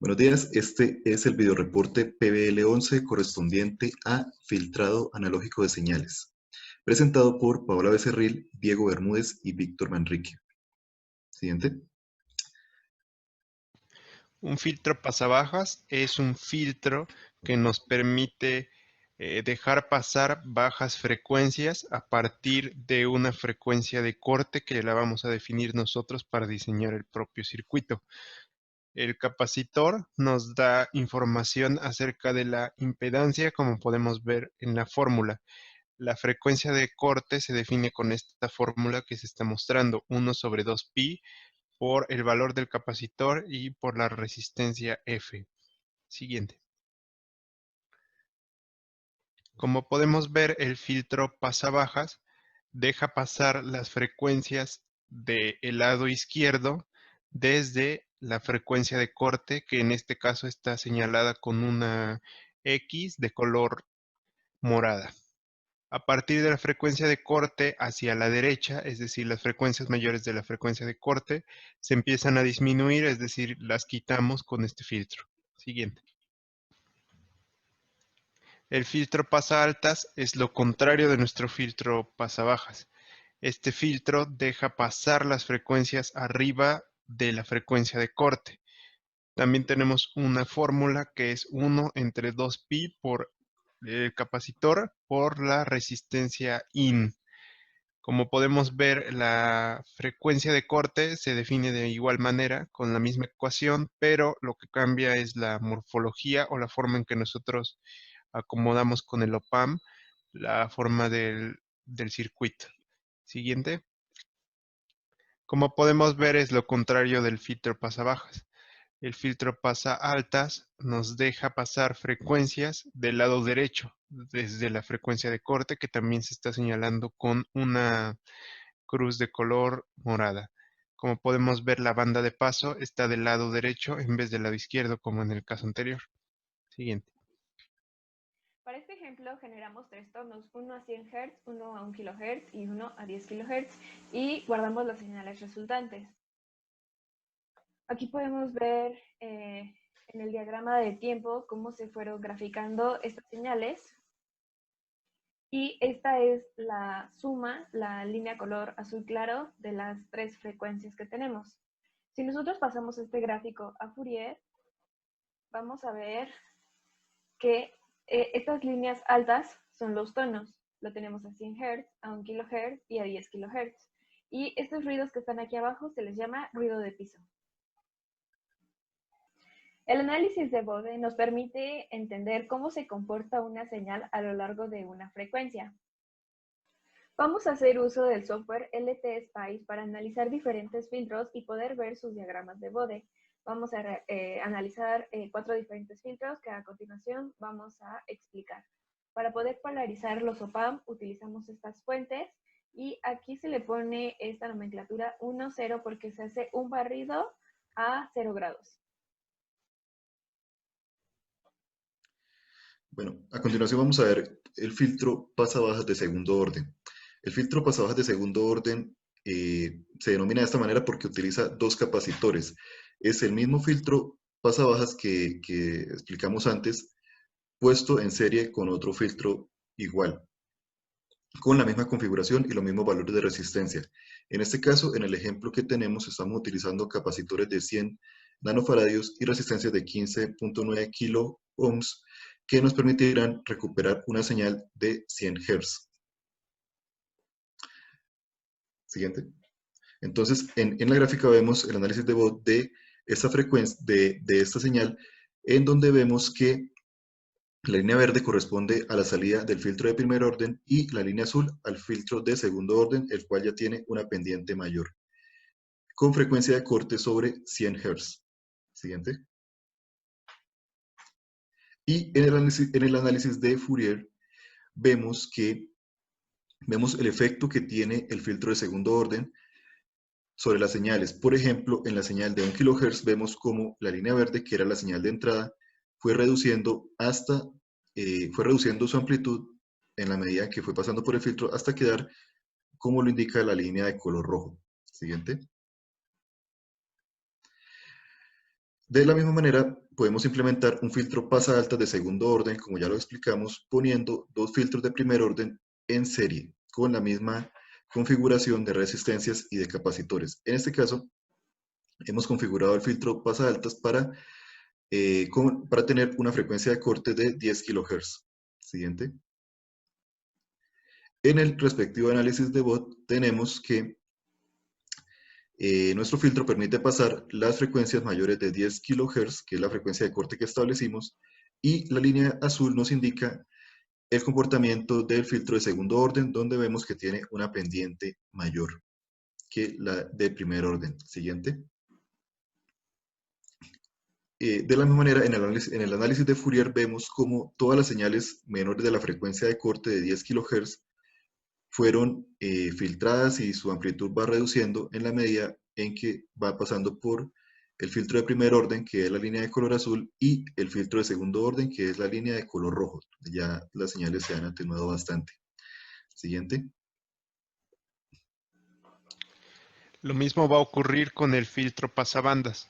Buenos días, este es el videoreporte PBL11 correspondiente a filtrado analógico de señales, presentado por Paola Becerril, Diego Bermúdez y Víctor Manrique. Siguiente. Un filtro pasabajas es un filtro que nos permite dejar pasar bajas frecuencias a partir de una frecuencia de corte que la vamos a definir nosotros para diseñar el propio circuito. El capacitor nos da información acerca de la impedancia, como podemos ver en la fórmula. La frecuencia de corte se define con esta fórmula que se está mostrando, 1/2pi por el valor del capacitor y por la resistencia F. Siguiente. Como podemos ver, el filtro pasabajas deja pasar las frecuencias del lado izquierdo desde la frecuencia de corte, que en este caso está señalada con una X de color morada. A partir de la frecuencia de corte hacia la derecha, es decir, las frecuencias mayores de la frecuencia de corte, se empiezan a disminuir, es decir, las quitamos con este filtro. Siguiente. El filtro pasa altas es lo contrario de nuestro filtro pasa bajas. Este filtro deja pasar las frecuencias arriba de la frecuencia de corte. También tenemos una fórmula que es 1/2pi por el capacitor por la resistencia IN. Como podemos ver, la frecuencia de corte se define de igual manera con la misma ecuación, pero lo que cambia es la morfología o la forma en que nosotros acomodamos con el OPAMP la forma del circuito. Siguiente. Como podemos ver, es lo contrario del filtro pasabajas. El filtro pasa altas nos deja pasar frecuencias del lado derecho, desde la frecuencia de corte, que también se está señalando con una cruz de color morada. Como podemos ver, la banda de paso está del lado derecho en vez del lado izquierdo, como en el caso anterior. Siguiente. Para este ejemplo generamos tres tonos, uno a 100 Hz, uno a 1 kHz y uno a 10 kHz y guardamos las señales resultantes. Aquí podemos ver en el diagrama de tiempo cómo se fueron graficando estas señales y esta es la suma, la línea color azul claro de las tres frecuencias que tenemos. Si nosotros pasamos este gráfico a Fourier, vamos a ver que estas líneas altas son los tonos. Lo tenemos a 100 Hz, a 1 kHz y a 10 kHz. Y estos ruidos que están aquí abajo se les llama ruido de piso. El análisis de Bode nos permite entender cómo se comporta una señal a lo largo de una frecuencia. Vamos a hacer uso del software LT-Spice para analizar diferentes filtros y poder ver sus diagramas de Bode. Vamos a analizar 4 diferentes filtros que a continuación vamos a explicar. Para poder polarizar los OPAMP utilizamos estas fuentes y aquí se le pone esta nomenclatura 1,0 porque se hace un barrido a 0 grados. Bueno, a continuación vamos a ver el filtro pasabajas de segundo orden. El filtro pasabajas de segundo orden se denomina de esta manera porque utiliza dos capacitores. Es el mismo filtro pasabajas que explicamos antes, puesto en serie con otro filtro igual, con la misma configuración y los mismos valores de resistencia. En este caso, en el ejemplo que tenemos, estamos utilizando capacitores de 100 nanofaradios y resistencias de 15.9 kilo ohms que nos permitirán recuperar una señal de 100 Hz. Siguiente. Entonces, en la gráfica vemos el análisis de Bode de esta frecuencia, de esta señal, en donde vemos que la línea verde corresponde a la salida del filtro de primer orden y la línea azul al filtro de segundo orden, el cual ya tiene una pendiente mayor, con frecuencia de corte sobre 100 Hz. Siguiente. Y en el análisis de Fourier vemos el efecto que tiene el filtro de segundo orden sobre las señales. Por ejemplo, en la señal de 1 kHz vemos como la línea verde, que era la señal de entrada, fue reduciendo su amplitud en la medida que fue pasando por el filtro hasta quedar como lo indica la línea de color rojo. Siguiente. De la misma manera, podemos implementar un filtro pasa-altas de segundo orden, como ya lo explicamos, poniendo dos filtros de primer orden en serie, con la misma configuración de resistencias y de capacitores. En este caso, hemos configurado el filtro pasa-altas para tener una frecuencia de corte de 10 kHz. Siguiente. En el respectivo análisis de Bott tenemos que nuestro filtro permite pasar las frecuencias mayores de 10 kHz, que es la frecuencia de corte que establecimos, y la línea azul nos indica el comportamiento del filtro de segundo orden, donde vemos que tiene una pendiente mayor que la de primer orden. Siguiente. De la misma manera, en el análisis de Fourier vemos cómo todas las señales menores de la frecuencia de corte de 10 kHz fueron filtradas y su amplitud va reduciendo en la medida en que va pasando por el filtro de primer orden, que es la línea de color azul, y el filtro de segundo orden, que es la línea de color rojo. Ya las señales se han atenuado bastante. Siguiente. Lo mismo va a ocurrir con el filtro pasabandas.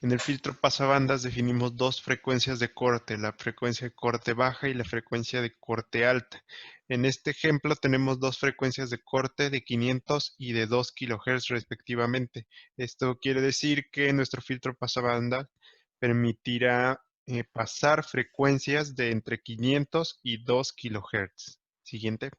En el filtro pasabandas definimos dos frecuencias de corte, la frecuencia de corte baja y la frecuencia de corte alta. En este ejemplo tenemos dos frecuencias de corte de 500 y de 2 kHz respectivamente. Esto quiere decir que nuestro filtro pasabandas permitirá pasar frecuencias de entre 500 y 2 kHz. Siguiente.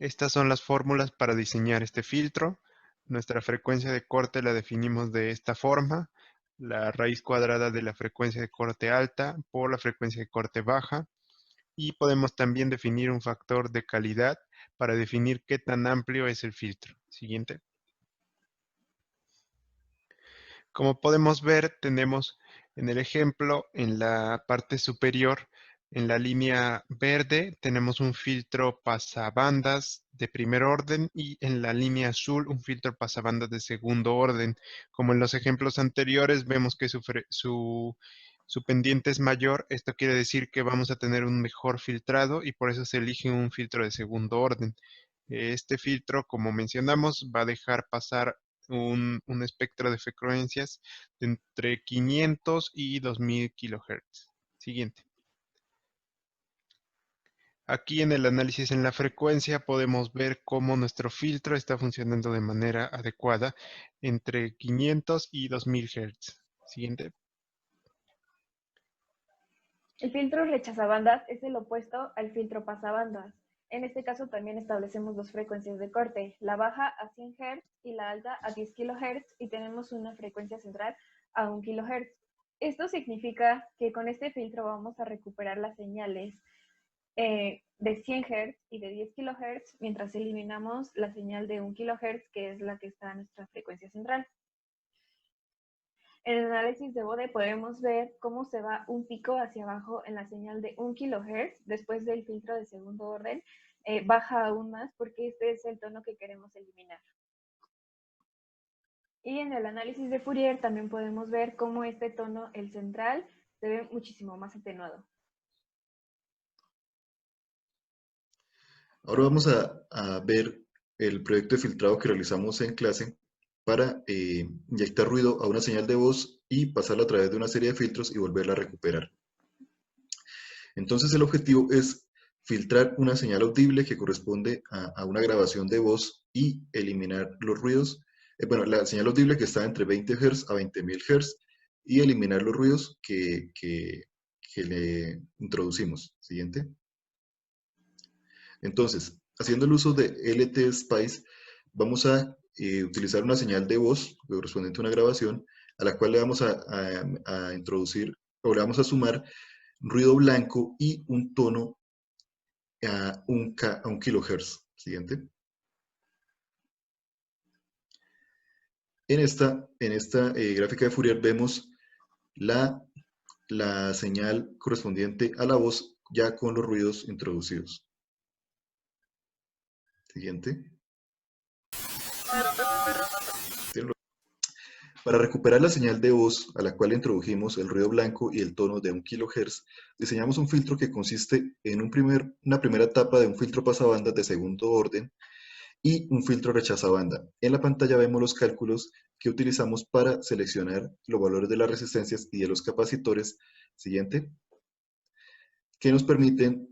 Estas son las fórmulas para diseñar este filtro. Nuestra frecuencia de corte la definimos de esta forma. La raíz cuadrada de la frecuencia de corte alta por la frecuencia de corte baja. Y podemos también definir un factor de calidad para definir qué tan amplio es el filtro. Siguiente. Como podemos ver, tenemos en el ejemplo, en la parte superior, en la línea verde, tenemos un filtro pasabandas de primer orden y en la línea azul un filtro pasabandas de segundo orden. Como en los ejemplos anteriores, vemos que su pendiente es mayor. Esto quiere decir que vamos a tener un mejor filtrado y por eso se elige un filtro de segundo orden. Este filtro, como mencionamos, va a dejar pasar un espectro de frecuencias de entre 500 y 2000 kHz. Siguiente. Aquí en el análisis en la frecuencia podemos ver cómo nuestro filtro está funcionando de manera adecuada entre 500 y 2000 Hz. Siguiente. El filtro rechazabandas es el opuesto al filtro pasabandas. En este caso también establecemos dos frecuencias de corte, la baja a 100 Hz y la alta a 10 kHz, y tenemos una frecuencia central a 1 kHz. Esto significa que con este filtro vamos a recuperar las señales de 100 Hz y de 10 kHz, mientras eliminamos la señal de 1 kHz, que es la que está en nuestra frecuencia central. En el análisis de Bode podemos ver cómo se va un pico hacia abajo en la señal de 1 kHz. Después del filtro de segundo orden, baja aún más porque este es el tono que queremos eliminar. Y en el análisis de Fourier también podemos ver cómo este tono, el central, se ve muchísimo más atenuado. Ahora vamos a ver el proyecto de filtrado que realizamos en clase para inyectar ruido a una señal de voz y pasarla a través de una serie de filtros y volverla a recuperar. Entonces el objetivo es filtrar una señal audible que corresponde a una grabación de voz y eliminar los ruidos. Bueno, la señal audible que está entre 20 Hz a 20.000 Hz y eliminar los ruidos que le introducimos. Siguiente. Entonces, haciendo el uso de LT Spice, vamos a utilizar una señal de voz correspondiente a una grabación, a la cual le vamos a introducir o le vamos a sumar ruido blanco y un tono a 1 kHz. Siguiente. En esta gráfica de Fourier vemos la señal correspondiente a la voz ya con los ruidos introducidos. Siguiente. Para recuperar la señal de voz a la cual introdujimos el ruido blanco y el tono de 1 kHz, diseñamos un filtro que consiste en una primera etapa de un filtro pasabandas de segundo orden y un filtro rechazabanda. En la pantalla vemos los cálculos que utilizamos para seleccionar los valores de las resistencias y de los capacitores, siguiente, que nos permiten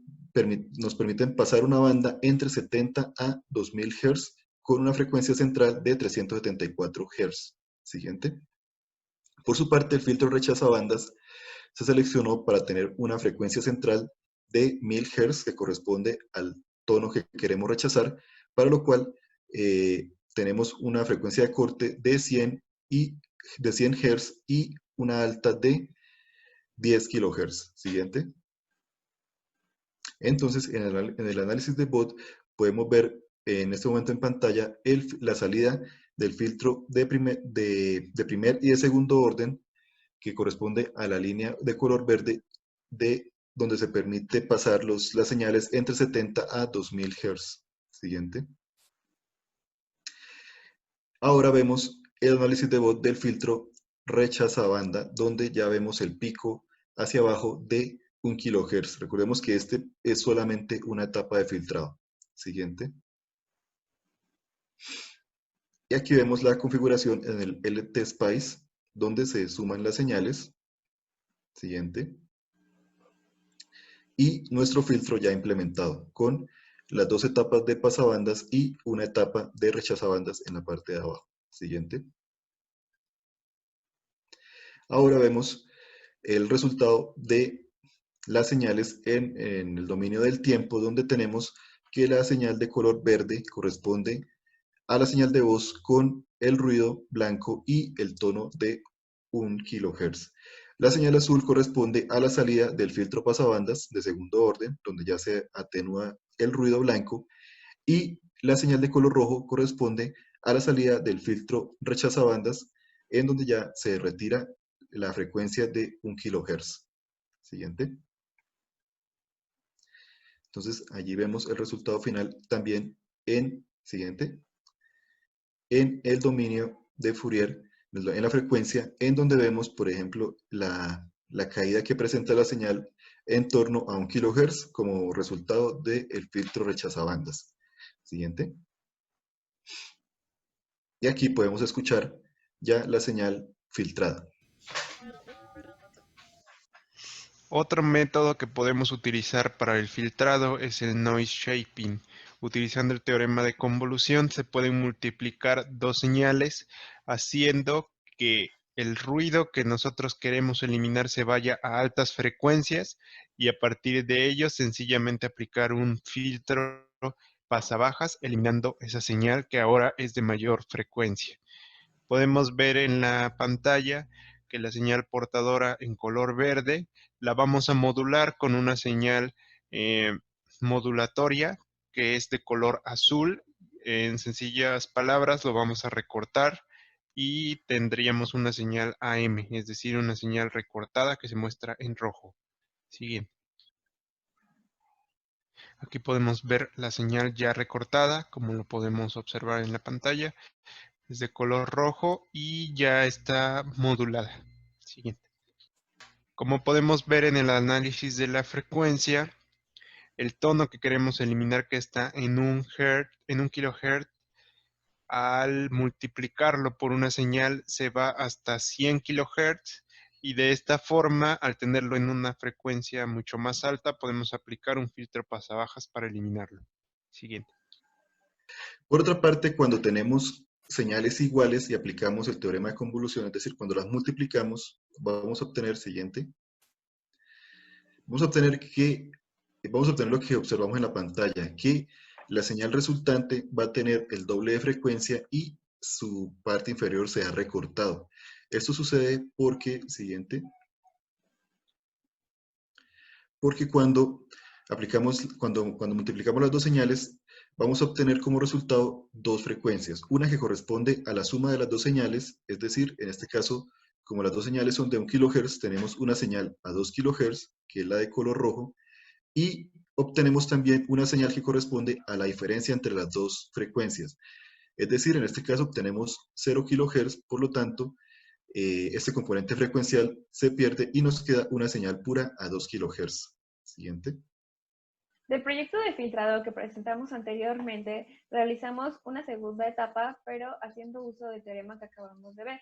pasar una banda entre 70 a 2000 Hz con una frecuencia central de 374 Hz. Siguiente. Por su parte, el filtro rechazabandas se seleccionó para tener una frecuencia central de 1000 Hz que corresponde al tono que queremos rechazar, para lo cual tenemos una frecuencia de corte de 100 Hz y una alta de 10 kHz. Siguiente. Entonces, en el análisis de Bott podemos ver en este momento en pantalla la salida del filtro de primer y de segundo orden, que corresponde a la línea de color verde donde se permite pasar las señales entre 70 a 2000 Hz. Siguiente. Ahora vemos el análisis de Bott del filtro rechazabanda, donde ya vemos el pico hacia abajo de 1 kHz. Recordemos que este es solamente una etapa de filtrado. Siguiente. Y aquí vemos la configuración en el LT-Spice, donde se suman las señales. Siguiente. Y nuestro filtro ya implementado, con las dos etapas de pasabandas y una etapa de rechazabandas en la parte de abajo. Siguiente. Ahora vemos el resultado de las señales en el dominio del tiempo, donde tenemos que la señal de color verde corresponde a la señal de voz con el ruido blanco y el tono de 1 kHz. La señal azul corresponde a la salida del filtro pasabandas de segundo orden, donde ya se atenúa el ruido blanco, y la señal de color rojo corresponde a la salida del filtro rechazabandas, en donde ya se retira la frecuencia de 1 kHz. Siguiente. Entonces, allí vemos el resultado final también siguiente, en el dominio de Fourier, en la frecuencia, en donde vemos, por ejemplo, la caída que presenta la señal en torno a 1 kHz como resultado del filtro rechazabandas. Siguiente. Y aquí podemos escuchar ya la señal filtrada. Otro método que podemos utilizar para el filtrado es el noise shaping. Utilizando el teorema de convolución se pueden multiplicar dos señales haciendo que el ruido que nosotros queremos eliminar se vaya a altas frecuencias y a partir de ello sencillamente aplicar un filtro pasabajas eliminando esa señal que ahora es de mayor frecuencia. Podemos ver en la pantalla que la señal portadora en color verde la vamos a modular con una señal modulatoria que es de color azul. En sencillas palabras lo vamos a recortar y tendríamos una señal AM, es decir, una señal recortada que se muestra en rojo. Siguiente. Aquí podemos ver la señal ya recortada, como lo podemos observar en la pantalla. Es de color rojo y ya está modulada. Siguiente. Como podemos ver en el análisis de la frecuencia, el tono que queremos eliminar que está en 1 kHz, al multiplicarlo por una señal se va hasta 100 kHz y de esta forma, al tenerlo en una frecuencia mucho más alta, podemos aplicar un filtro pasabajas para eliminarlo. Siguiente. Por otra parte, cuando tenemos señales iguales y aplicamos el teorema de convolución, es decir, cuando las multiplicamos, vamos a obtener vamos a obtener lo que observamos en la pantalla, que la señal resultante va a tener el doble de frecuencia y su parte inferior se ha recortado. Esto sucede porque, porque cuando multiplicamos las dos señales, vamos a obtener como resultado dos frecuencias. Una que corresponde a la suma de las dos señales, es decir, en este caso, como las dos señales son de 1 kHz, tenemos una señal a 2 kHz, que es la de color rojo, y obtenemos también una señal que corresponde a la diferencia entre las dos frecuencias. Es decir, en este caso obtenemos 0 kHz, por lo tanto, este componente frecuencial se pierde y nos queda una señal pura a 2 kHz. Siguiente. Del proyecto de filtrado que presentamos anteriormente, realizamos una segunda etapa, pero haciendo uso del teorema que acabamos de ver.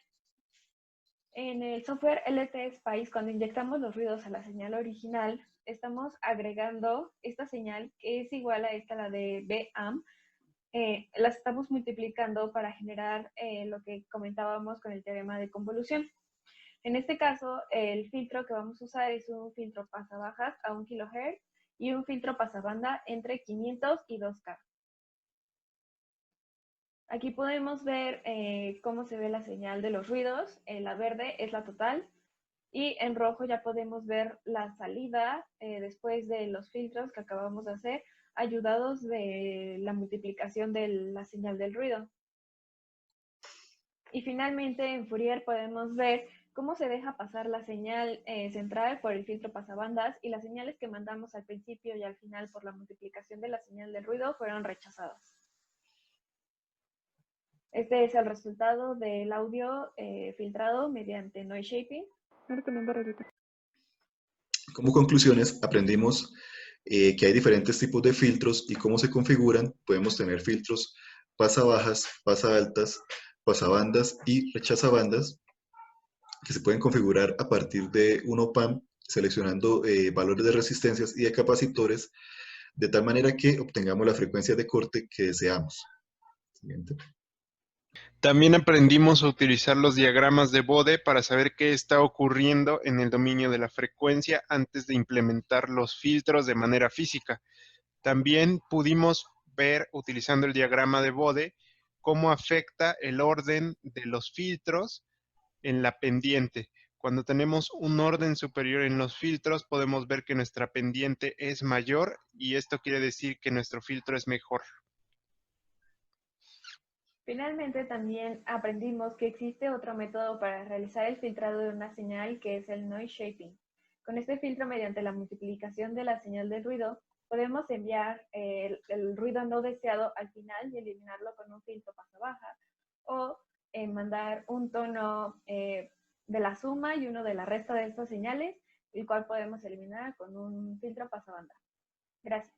En el software LT Spice, cuando inyectamos los ruidos a la señal original, estamos agregando esta señal que es igual a esta, la de BAM. Las estamos multiplicando para generar lo que comentábamos con el teorema de convolución. En este caso, el filtro que vamos a usar es un filtro pasabajas a 1 kHz y un filtro pasabanda entre 500 y 2K. Aquí podemos ver cómo se ve la señal de los ruidos. La verde es la total y en rojo ya podemos ver la salida después de los filtros que acabamos de hacer, ayudados de la multiplicación de la señal del ruido. Y finalmente en Fourier podemos ver cómo se deja pasar la señal central por el filtro pasabandas y las señales que mandamos al principio y al final por la multiplicación de la señal del ruido fueron rechazadas. Este es el resultado del audio filtrado mediante noise shaping. Como conclusiones, aprendimos que hay diferentes tipos de filtros y cómo se configuran. Podemos tener filtros pasabajas, pasaaltas, pasabandas y rechazabandas, que se pueden configurar a partir de un op-amp, seleccionando valores de resistencias y de capacitores, de tal manera que obtengamos la frecuencia de corte que deseamos. Siguiente. También aprendimos a utilizar los diagramas de Bode para saber qué está ocurriendo en el dominio de la frecuencia antes de implementar los filtros de manera física. También pudimos ver, utilizando el diagrama de Bode, cómo afecta el orden de los filtros en la pendiente. Cuando tenemos un orden superior en los filtros, podemos ver que nuestra pendiente es mayor y esto quiere decir que nuestro filtro es mejor. Finalmente, también aprendimos que existe otro método para realizar el filtrado de una señal, que es el noise shaping. Con este filtro, mediante la multiplicación de la señal del ruido, podemos enviar el ruido no deseado al final y eliminarlo con un filtro pasabaja, o mandar un tono de la suma y uno de la resta de estas señales, el cual podemos eliminar con un filtro pasabanda. Gracias.